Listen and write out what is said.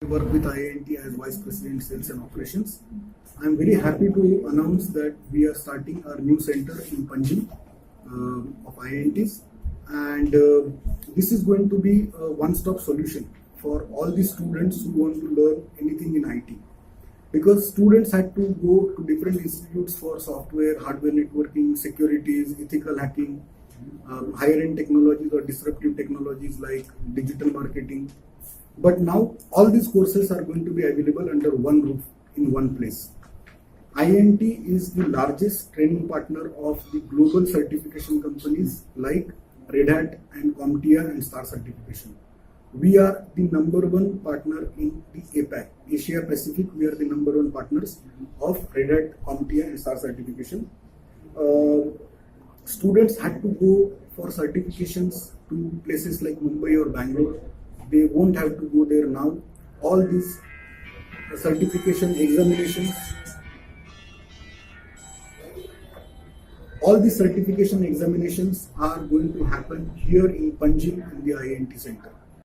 I work with IINT as Vice President Sales and Operations. I am very happy to announce that we are starting our new center in Panji of IINTs, and this is going to be a one-stop solution for all the students who want to learn anything in IT. Because students had to go to different institutes for software, hardware networking, securities, ethical hacking, higher-end technologies or disruptive technologies like digital marketing. But now all these courses are going to be available under one roof in one place. IINT is the largest training partner of the global certification companies like Red Hat and CompTIA and Star Certification. We are the number one partner in the APAC, Asia Pacific. We are the number one partners of Red Hat, CompTIA and Star Certification. Students had to go for certifications to places like Mumbai or Bangalore. They won't have to go there now. All these certification examinations, are going to happen here in Panji in the IINT center.